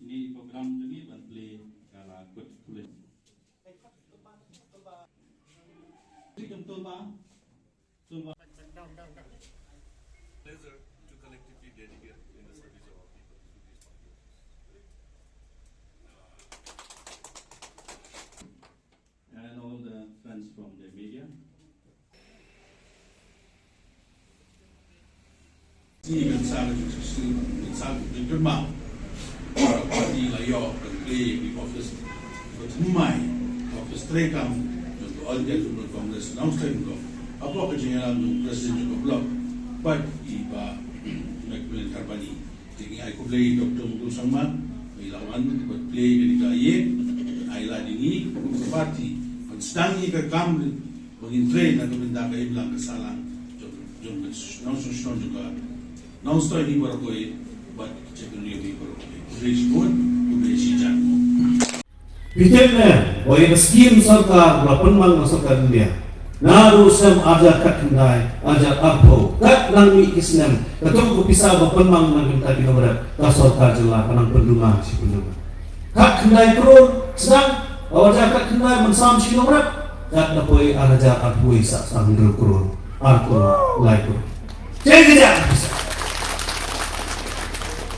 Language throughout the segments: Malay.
Ini program juga boleh kalau ikut tulis. Contoh bang, pleasure to collectively dedicate in the service of our people to these monuments. and all the friends from the media. Ini kan salah satu terma. Parti layak dan play di office bertemai office terekam untuk alga untuk Kongres announcement ko. Apa kejengalan untuk Presiden juga blog. But iba Meghalaya Karbani. Jadi aku play Dr. Mukul Sangma ilawan buat play ketika ye ailah dini parti sedang ke kam mengintrain atau minta ke bilang kesalahan jom nonton juga nonton ini baru koi buat cekun ini baru respon kubesi jangan Bicara, bahwa skim sarkar berapa mang masukkan India. Naru sem ajar kat kendai, ajar arpo, kat nang mi kisnem. Ketum kupisah berapa mang nang tadi nomor. Kasarkar jelah panang penduma si penduma. Kat kendai turun, sedang ajar kat kendai mensam si nomor. Kat dapoi ajar arpo isak sambil kurun, arpo laikur. Jangan bisa.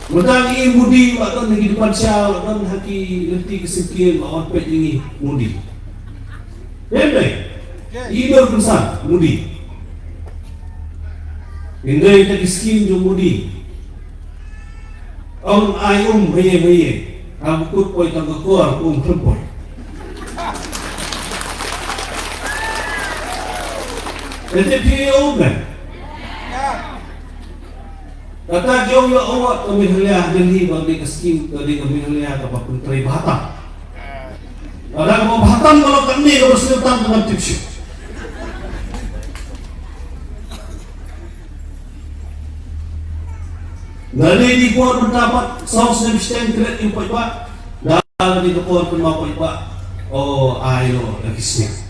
Mudang ini mudi, waktu lagi depan syal, waktu haki nanti kesekian, lawan pet ini mudi. Benda, ini berpesan mudi. Benda yang tadi skin jom mudi. Orang ayam baye, rambut poi tangga kuar, kelempoi. Jadi dia kan? Kata jauh ya awak ke Meghalaya Delhi bagi keskim ke Meghalaya ke apapun terai Batam. Ada mau Batam kalau kami kalau selatan dengan tipsi. Dari di kuat mendapat saus dan stand kret yang pak. Dan di kuat pun mau pak. Oh ayo lagi siap.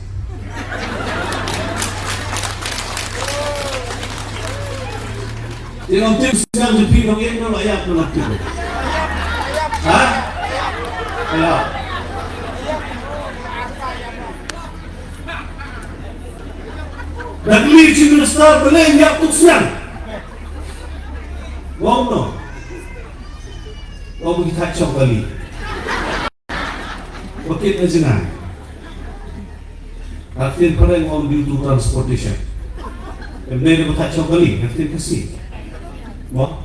Dengan tim sedang jepi bagi yang layak dalam tim. Hah? Ya. Dan ini cuma star boleh yang tu sedang. Wong no. Wong kita kacau kali. Waktu itu jenang. Akhir pada wong di transportation. Kemudian kita kacau kali. Akhir kasih. Wah,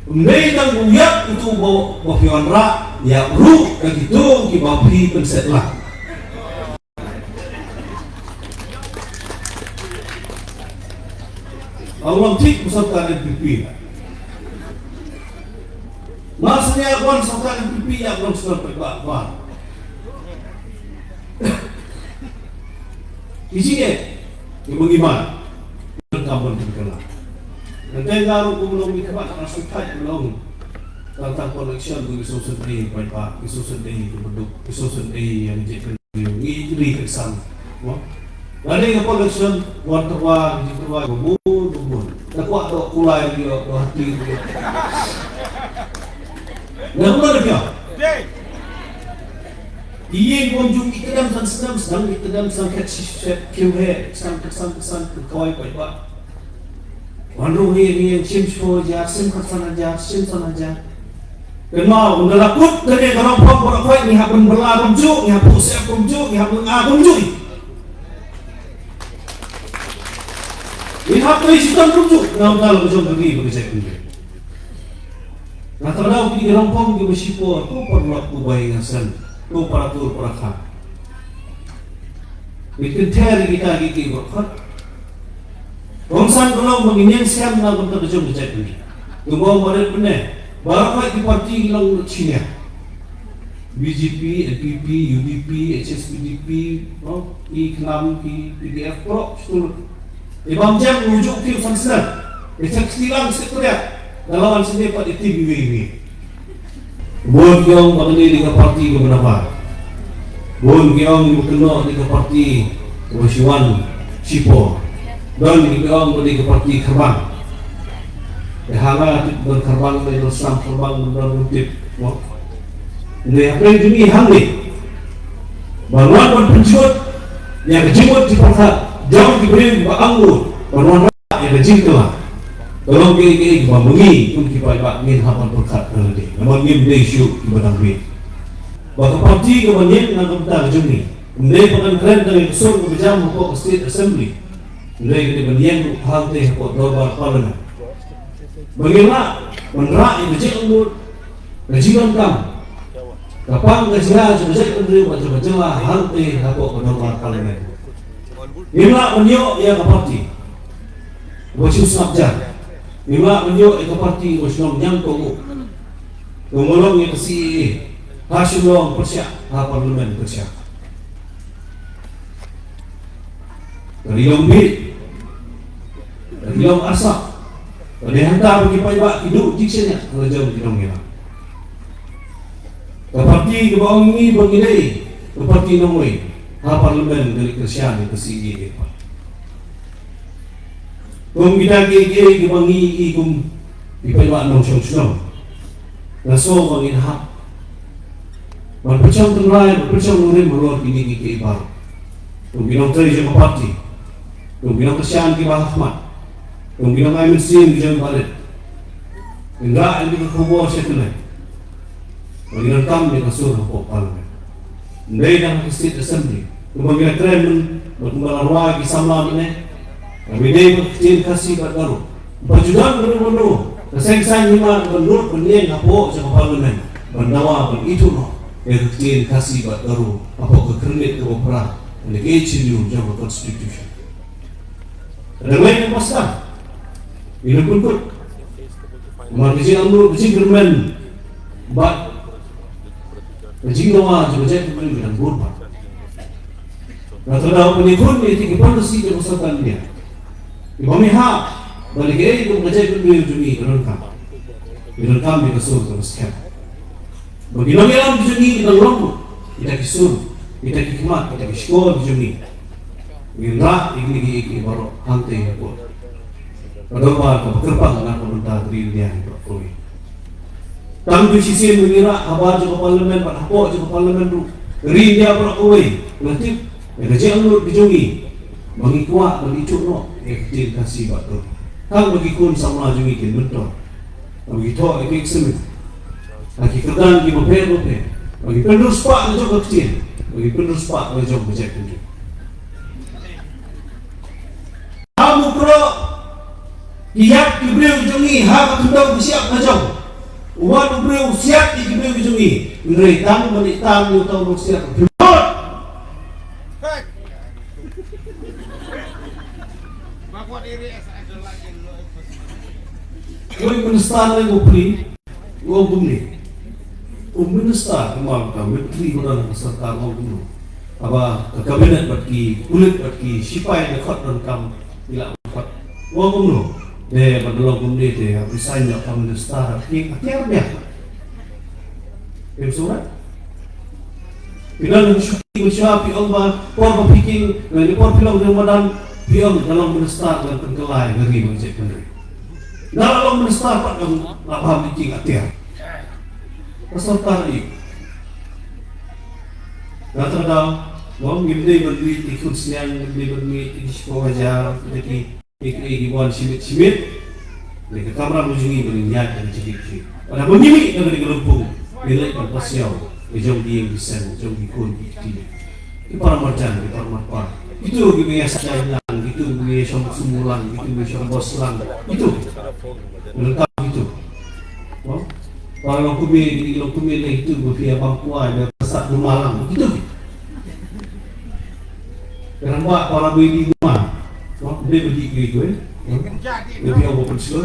may nang uyak itu bawa piwanra, ya ru begitu kibabi pensetlah. Allah tik musafkan pipi. Masnya kawan musafkan pipi yang belum sudah berbuat. Isinya, ibu gimana? Kampung terkenal. Nanti kalau belum dikemat masuk thait belum tentang koneksi dengan susun A, pak, susun A itu bentuk susun A yang jadi ini kesan. Ada yang koneksi warna warna bubur. Tak kuat dok kulai dia, dok hati dia. Nampak dia? Ia kunjung ikdam sedang ikdam sangkat Kyrwoh kesan kawai pak. Wanru ni sim aja, sim kasan aja. Kenal unda lakut dari orang pop berakoi ni habun berlarung ju, ni habun siap kunju, ni habun kunju. Ni habun isitan kunju, nampak kunju pergi bekerja kunju. Nah kalau di orang pop di bersipo, tu perlu aku bayangkan. Itu peratur perakam. Bikin teori kita gigi berkat. Rongsan kalau mengingat siapa nak berterjun berjaya ini. Tunggu mereka benar. Baru di parti hilang Cina. BJP, NPP, UDP, HSPDP, I6, PDF Pro, seluruh. Ibang jam menuju ke Sansedan. Ecek silang sekalian. Dalam sini pada TV ini. Bon kiong mengenai dengan parti keberapa? Bon kiong berkenal dengan parti Kyrwoh, Sipo, dan kiong mengenai dengan parti Kyrwoh. Hanga tu berkerbang dari Islam kerbang berutip. Ini apa yang ini hangi. Bangunan pencut yang kejimut di pasar jauh diberi anggur. Bangunan yang kejim tu lah. Kalau kita mengi pun kita buat min hapan berkat nanti. Namun min dia isu di badang min. Bagi parti kebanyakan dengan kementar juni. Mulai pekan keren dari usul kebijakan pokok State Assembly. Mulai kita berniang hal teh pokok Dobar Parlimen. Bagaimana menerak yang kecil anggur, kejikan kam. Kapang kesilah sebesar kendri macam-macam hal teh pokok Dobar Parlimen. Bagaimana menyok yang ke parti. Baju snapjat. Bagaimana menyok yang ke parti Shillong Mail. Ngomong yang ke CEA. Shillong Persyak, Parlimen Persyak. Dari Lombit, dari Long Asak, dari hantar bagi payah hidup jiksanya kalau jauh di Nongnya. Keparti ke bawah ini bagi keparti Nongwe, Parlimen dari Kersian itu CEA. Kum kita ke bangi ikum di payah Nong Shong, naso bangin hak. Berpecah tenggelam, berpecah nurin meluar ini ke ibar. Kum binong teri jema parti. Kung binang Kersian kibah Ahmad, kung binang ay Muslim di Jawa Barat, enggak ini Kyrwoh siya tunay. Pag-inang kami kasur po Parlimen. Hindi na State Assembly. Kung mga tren magkumalarwa kisama ini, kami hindi magkacil kasi bagaro. Pajudan kami mo, kasaysayan lima menurut pendiang apo sa Parlimen, bandawa pag ito no, magkacil kasi bagaro, apo kekredit ke opera, nag-age yung Jawa Constitution. Ada lain yang pasal. Ini pun pun. Markisi amru kecil germen, bat, kecil doa juga jadi pembeli dengan burba. Kalau penikun ini tinggi pun mesti kerusakan dia. Ibu miha balik itu mengajar pembeli juni kerangka. Kerangka mereka suruh teruskan. Bagi orang yang juni kita lombo, kita kisur, kita hikmat, kita kiskor juni. Indah ini baru hantai aku. Kedua keberkepang anak pemerintah diri dia itu. Tang di sisi mengira apa juga Parlimen, apa juga Parlimen tu. Diri dia berakui. Nanti kerja anggur dijungi. Bagi kuat, bagi cukno, kecil kasih batu. Tang bagi kun sama jungi kin bentor. Bagi tok eksemit. Bagi kerdan di beper. Bagi penerus pak juga kecil. Bagi penerus pak juga berjaya tunjuk. Kamu pro siap diberi ujungi hak tunduk siap macam umat diberi siap diberi ujungi beri tang beri tang utang siap betul bakuat iri asa lagi lo minister lagi beri lo bumi minister kemar kami menteri orang serta mau dulu apa kabinet bagi kulit bagi sipai dekat dan kamu bila dapat uang lo, deh berdua bunda deh resignจาก minister, Atiar dia, surat. Bila syuting bersiap, Allah, por berfikir, dari por film Ramadan, film dalam minister dan tenggelai dari macam mana. Dalam minister pak yang lapar bikin Atiar, peserta ini. Kata dah. Wong gimde berduit ikut sniang gimde berduit di sekolah ajar jadi iwan simit mereka kamera menjungi berniat dan jadi pada menyimik dari gelempung nilai berpasiau jom di bisa jom di kun di para marjan di para marpa itu gimana saya lang itu gimana shong sumulang itu gimana shong bos lang itu lengkap itu kalau kumi itu berpihak bangkuan dan pesat rumalang itu kerana para beli rumah, dia beli gitu lebih awal pensiun.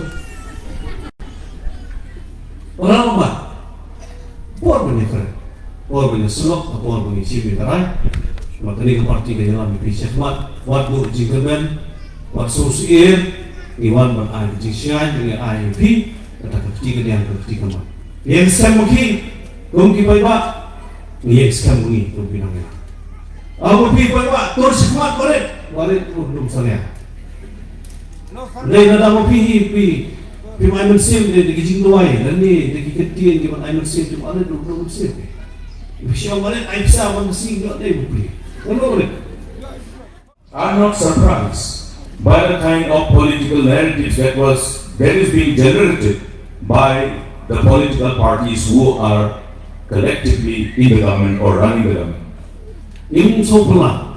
Orang apa? Por banyak kan? Por banyak selok, por banyak sibuk terai. Materi keparti ke dalam Indonesia mat, buat bu jingkemen, buat sosial, iwan buat air jingsian dengan IMP, kata ketika dia ketika mat. Yang sekarang mungkin, mungkin baik, yang sekarang mungkin binangnya. Aku pergi pak, terus kuat balik belum saya. Lain ada mau pergi Pim ay mensim de gijing luai dan ni de kiketian ki ay mensim tu ada dulu mensim. Siapa mana ay bisa mensim dak dai bukli. Ono le. I'm not surprised by the kind of political narratives that is being generated by the political parties who are collectively in the government or running the government. Im so pula.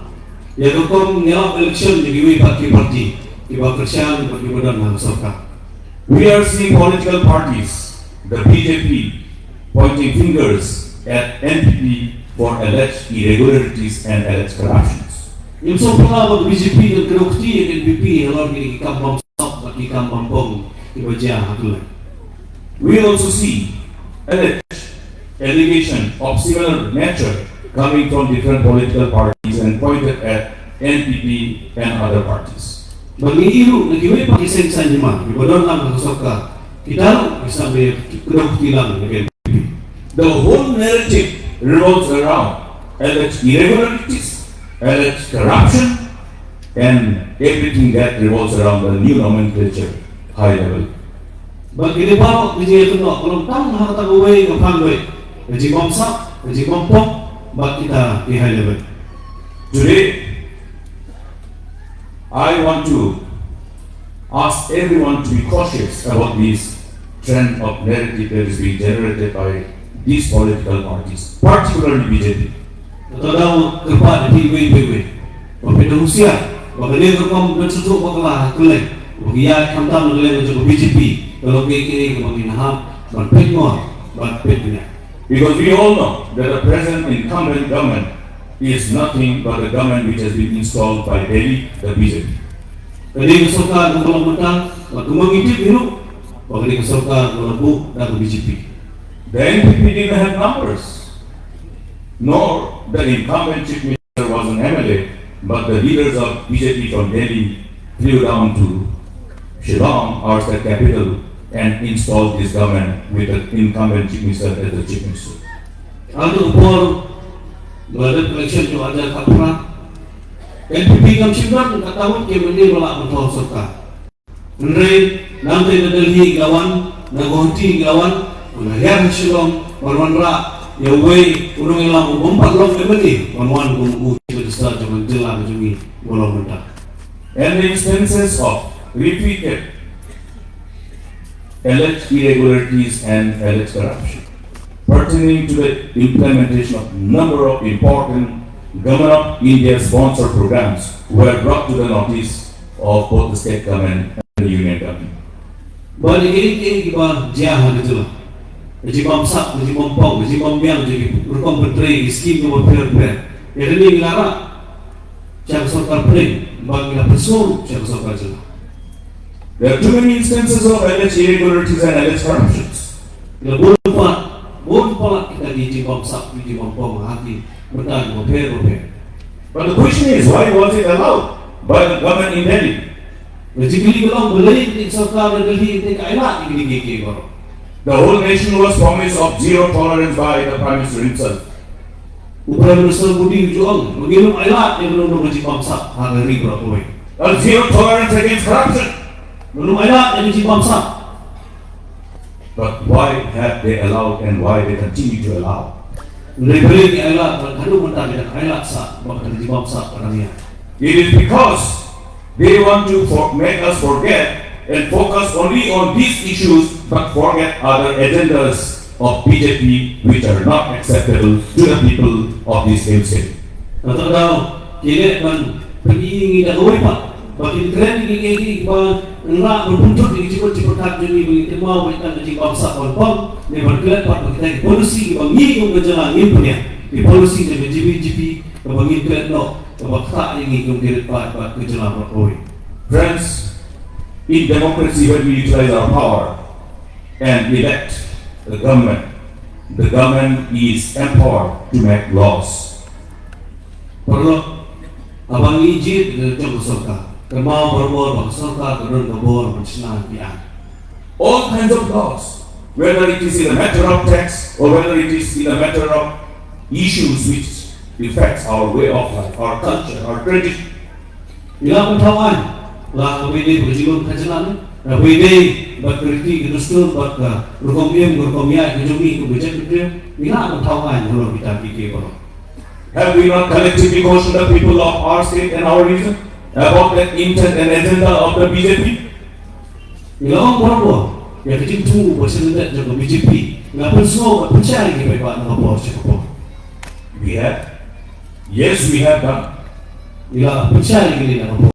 Ya doktor nyelap election jadi wi parti iba kerjaan bagi badan masyarakat. We are seeing political parties, the BJP, pointing fingers at NPP for alleged irregularities and alleged corruptions. Im so pula bagi BJP dan kerukti NPP halor di kampung sok bagi kampung bong iba jah hatulah. We also see allegation of similar nature coming from different political parties and pointed at NPP and other parties. Bagi iru nagiwe pakisen sa lima, ibadon lang kasoka. Kita bisa kerukti lang dengan NPP. The whole narrative revolves around alleged irregularities, alleged corruption, and everything that revolves around the new nomenclature, high level. Bagi lepas kerja itu nak kalau tang harta gawai kapan gawai, kerja bangsa, kerja kampung, bagi kita di high level. Today, I want to ask everyone to be cautious about this trend of narrative that is being generated by these political parties, particularly BJP. Tadau kerpa di gue, bagi Rusia, bagi dia kerpa bersuatu bakalah kelai, bagi ya kamtam kelai macam BJP, kalau BK bagi naham, bagi penguat, bagi penguat. Because we all know that the present incumbent government is nothing but a government which has been installed by Delhi, the BJP. Jadi kesukaan kalau mentang, waktu mengintip itu, bagi kesukaan kalau bu dan BJP. The NPP didn't have numbers, nor the incumbent chief minister was an MLA, but the leaders of BJP from Delhi flew down to Shillong, our state capital, and installed this government with the incumbent chief minister as the chief minister. Untuk upor berada election tu ada kapra. NPP kam simpan katamu ke mende balak betul serta. Mende nanti Delhi gawan, nagonti gawan, menayar Shillong, wanwanra, yawei, unung ilang umpat long emani, wanwan gumgu berdesar zaman jelang jumi bolong mentah. And the instances of repeated alleged irregularities and alleged corruption pertaining to the implementation of number of important Government of India sponsored programs were brought to the notice of both the state government and the union government. Bagi ini kita jauh betul. Jadi bangsa, jadi mampau, jadi mambiang, jadi berkom berteri, skim yang berper. Jadi ini lara, siapa sokar peling, bagi la person, siapa sokar jelah. There are too many instances of alleged irregularities and alleged corruptions. Bila boleh kita di bangsa, di mampau, hati, bertanya, berper. But the question is, why was it allowed by the government in Delhi? Jadi kalau beli di sokar Delhi, ini kailah ini gigi baru. The whole nation was promised of zero tolerance by the Prime Minister himself. Prime Minister Budi Juang, begitu kailah yang belum mengaji bangsa hari berapa? Zero tolerance against corruption. Belum kailah yang mengaji bangsa. But why have they allowed and why they continue to allow? Lebih kailah, kalau mentah tidak kailah sah, bahkan mengaji bangsa orangnya. It is because they want to make us forget and focus only on these issues but forget other agendas of BJP which are not acceptable to the people of this same state. Tahu kini kan pergi dah kau pak, bagi keren ini kita enggak berbuntut di cepat jadi begitu mau kita mengaji bangsa orang ni berkelat pak kita polisi bagi yang berjalan ini punya di polisi jadi BJP bagi kelat no. Friends, in democracy when we utilize our power and elect the government is empowered to make laws. Perlu abang izin dengan serta, kemau berbor serta turun berbor bersenang dia. All kinds of laws, whether it is in a matter of tax or whether it is in a matter of issues which affects our way of life, our culture, our tradition. Bila pentawan, lah ini berjilun kajian, ini berkriti industri berkomia kejumi kebijakan kerja, ini apa tahuan kalau kita fikir kalau. Have we not collectively cautioned the people of our state and our region about the intent and agenda of the BJP? Ilang berapa? Yang kecil tunggu bersedia jaga BJP. Ngapa semua percaya kita buat apa siapa? We have. Yes, we have done. Ilang percaya kita apa?